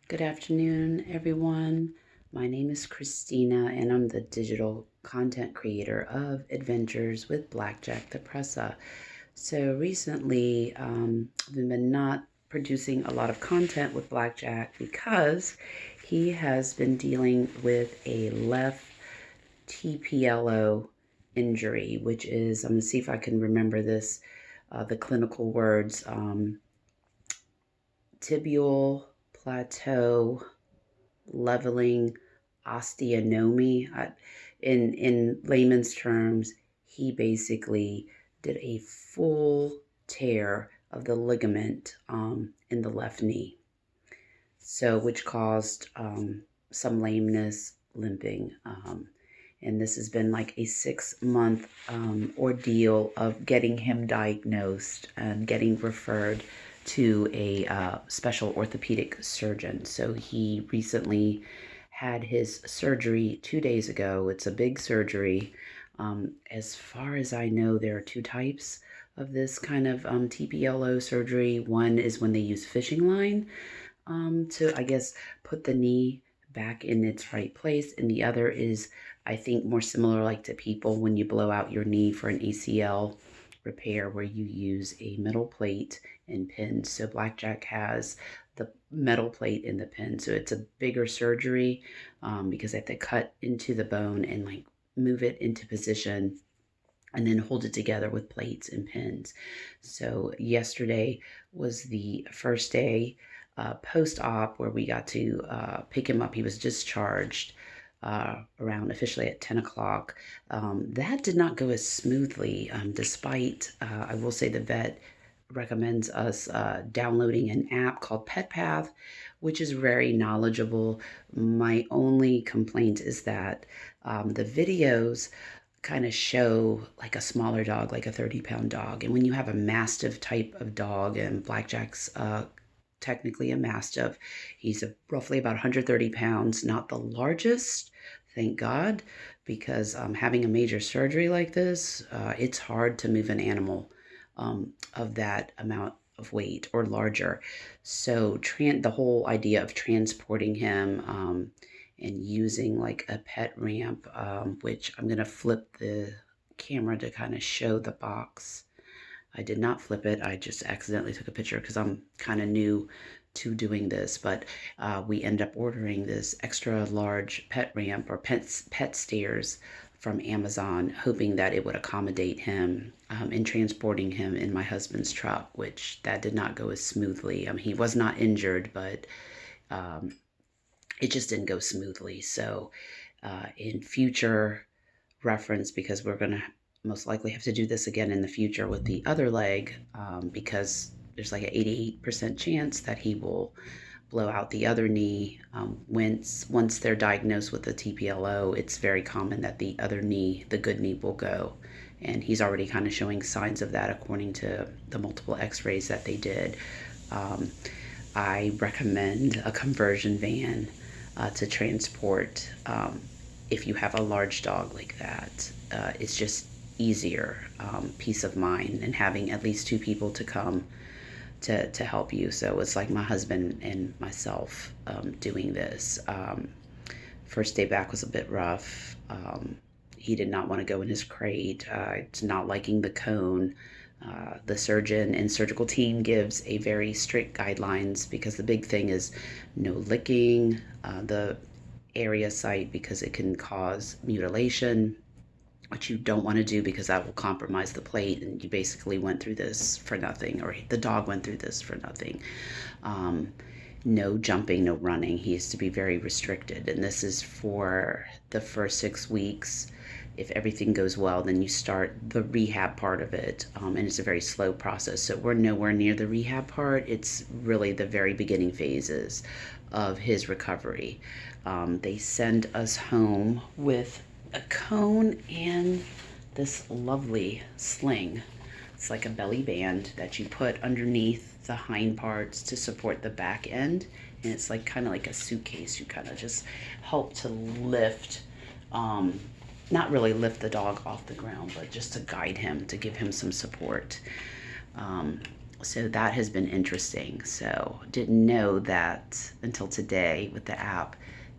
Good afternoon, everyone. My name is Christina, and I'm the digital content creator of Adventures with Blackjack the Pressa. So recently, I've been not producing a lot of content with Blackjack because he has been dealing with a left TPLO injury, which is, I'm going to see if I can remember this, the clinical words, tibial plateau leveling osteotomy. In layman's terms, he basically did a full tear of the ligament in the left knee, so which caused some lameness, limping. And this has been like a 6 month ordeal of getting him diagnosed and getting referred to a special orthopedic surgeon. So he recently had his surgery 2 days ago. It's a big surgery. As far as I know, there are two types of this kind of TPLO surgery. One is when they use fishing line to, I guess, put the knee back in its right place. And the other is, I think, more similar like to people when you blow out your knee for an ACL repair, where you use a metal plate and pins. So Blackjack has the metal plate and the pin. So it's a bigger surgery because they have to cut into the bone and like move it into position and then hold it together with plates and pins. So yesterday was the first day post-op where we got to pick him up. He was discharged around officially at 10 o'clock. That did not go as smoothly, despite, I will say, the vet recommends us downloading an app called PetPath, which is very knowledgeable. My only complaint is that the videos kind of show like a smaller dog, like a 30-pound dog. And when you have a mastiff type of dog, and Blackjack's technically a mastiff, he's roughly about 130 pounds, not the largest, thank God, because having a major surgery like this, it's hard to move an animal of that amount of weight or larger. So the whole idea of transporting him and using like a pet ramp, which I'm going to flip the camera to kind of show the box. I did not flip it. I just accidentally took a picture because I'm kind of new to doing this. But we end up ordering this extra large pet ramp or pet stairs from Amazon, hoping that it would accommodate him in transporting him in my husband's truck, which that did not go as smoothly. He was not injured, but um, it just didn't go smoothly. So in future reference, because we're going to most likely have to do this again in the future with the other leg, because there's like an 88% chance that he will blow out the other knee. Once they're diagnosed with the TPLO, it's very common that the other knee, the good knee, will go. And he's already kind of showing signs of that according to the multiple x-rays that they did. I recommend a conversion van to transport if you have a large dog like that. It's just easier, peace of mind, and having at least two people to come to help you. So it's like my husband and myself doing this. First day back was a bit rough. He did not want to go in his crate. It's not liking the cone. The surgeon and surgical team gives a very strict guidelines, because the big thing is no licking the area site, because it can cause mutilation, which you don't want to do because that will compromise the plate, and you basically went through this for nothing, or the dog went through this for nothing. No jumping, no running. He is to be very restricted, and this is for the first 6 weeks. If everything goes well, then you start the rehab part of it, and it's a very slow process. So we're nowhere near the rehab part. It's really the very beginning phases of his recovery. They send us home with a cone and this lovely sling. It's like a belly band that you put underneath the hind parts to support the back end, and it's like kind of like a suitcase. You kind of just help to lift, not really lift the dog off the ground, but just to guide him, to give him some support. So that has been interesting. So didn't know that until today with the app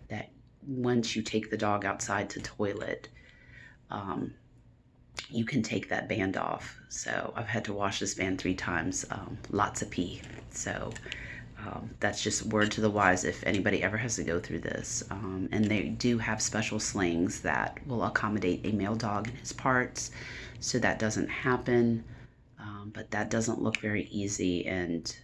that once you take the dog outside to toilet, um, you can take that band off. So I've had to wash this band 3 times, lots of pee. So that's just word to the wise if anybody ever has to go through this. And they do have special slings that will accommodate a male dog in his parts, so that doesn't happen. But that doesn't look very easy and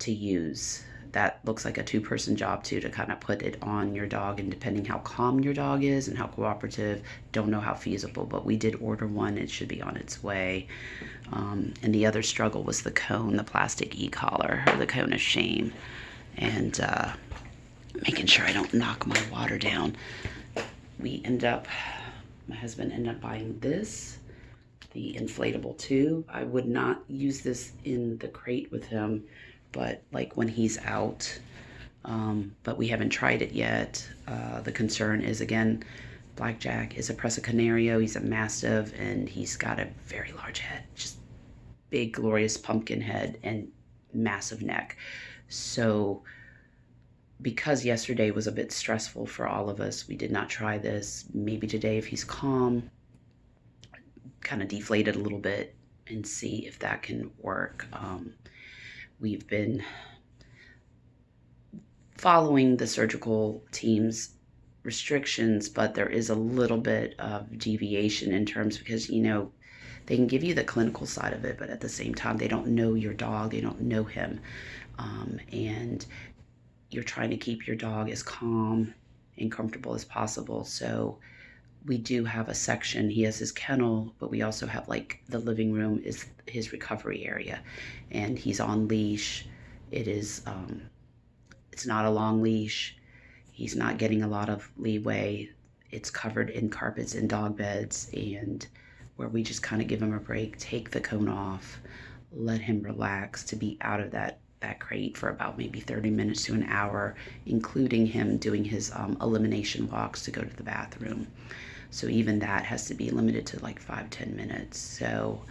to use. That looks like a two-person job too, to kind of put it on your dog, and depending how calm your dog is and how cooperative, don't know how feasible, but we did order one. It should be on its way. And the other struggle was the cone, the plastic e-collar, or the cone of shame, and making sure I don't knock my water down. My husband ended up buying this, the inflatable tube. I would not use this in the crate with him, but like when he's out. But we haven't tried it yet. The concern is, again, Blackjack is a Presa Canario. He's a Mastiff, and he's got a very large head, just big, glorious pumpkin head and massive neck. So because yesterday was a bit stressful for all of us, we did not try this. Maybe today, if he's calm, kind of deflate it a little bit and see if that can work. We've been following the surgical team's restrictions, but there is a little bit of deviation in terms, because, they can give you the clinical side of it, but at the same time, they don't know your dog, they don't know him. And you're trying to keep your dog as calm and comfortable as possible. So we do have a section. He has his kennel, but we also have, like, the living room is his recovery area, and he's on leash. It's not a long leash. He's not getting a lot of leeway. It's covered in carpets and dog beds, and where we just kind of give him a break, take the cone off, let him relax, to be out of that crate for about maybe 30 minutes to an hour, including him doing his elimination walks to go to the bathroom. So even that has to be limited to like 5-10 minutes. So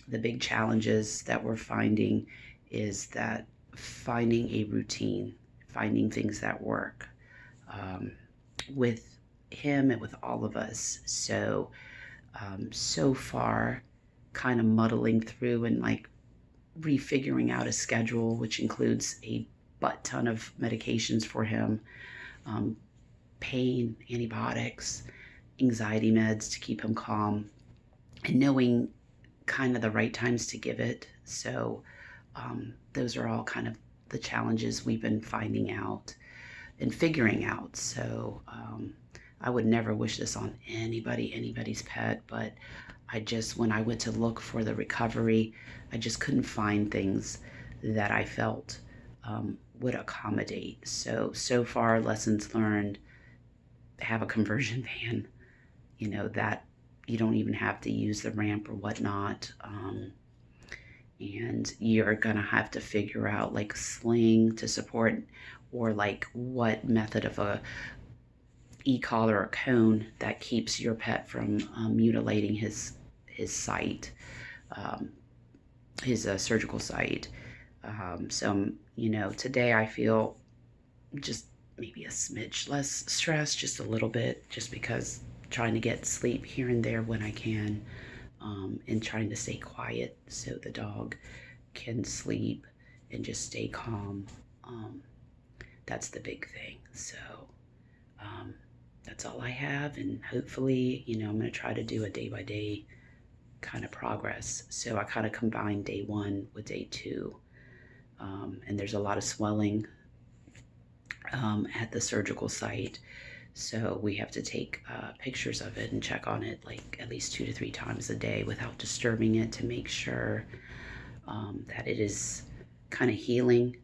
the big challenges that we're finding is that finding a routine, finding things that work with him and with all of us. So so far, kind of muddling through and like refiguring out a schedule, which includes a butt ton of medications for him, pain, antibiotics, anxiety meds to keep him calm, and knowing kind of the right times to give it. So those are all kind of the challenges we've been finding out and figuring out. So I would never wish this on anybody's pet, but when I went to look for the recovery, I just couldn't find things that I felt would accommodate. So far, lessons learned: have a conversion van, that you don't even have to use the ramp or whatnot. And you're gonna have to figure out like sling to support, or like what method of a e-collar or cone that keeps your pet from mutilating his site, his surgical site. So today I feel just maybe a smidge less stress, just a little bit, just because trying to get sleep here and there when I can, and trying to stay quiet so the dog can sleep and just stay calm. That's the big thing. So that's all I have, and hopefully, I'm going to try to do a day-by-day kind of progress. So I kind of combined day 1 with day 2, and there's a lot of swelling at the surgical site, so we have to take pictures of it and check on it like at least 2 to 3 times a day without disturbing it, to make sure that it is kind of healing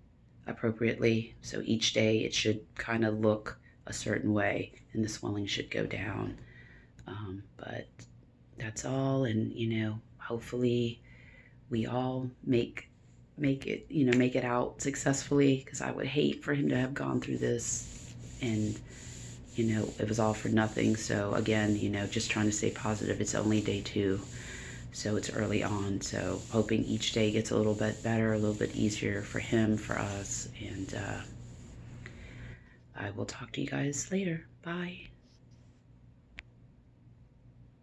appropriately. So each day it should kind of look a certain way and the swelling should go down. But that's all, and hopefully we all make it out successfully, because I would hate for him to have gone through this and it was all for nothing. So again, just trying to stay positive. It's only day 2, So it's early on. So hoping each day gets a little bit better, a little bit easier for him, for us. And I will talk to you guys later. Bye.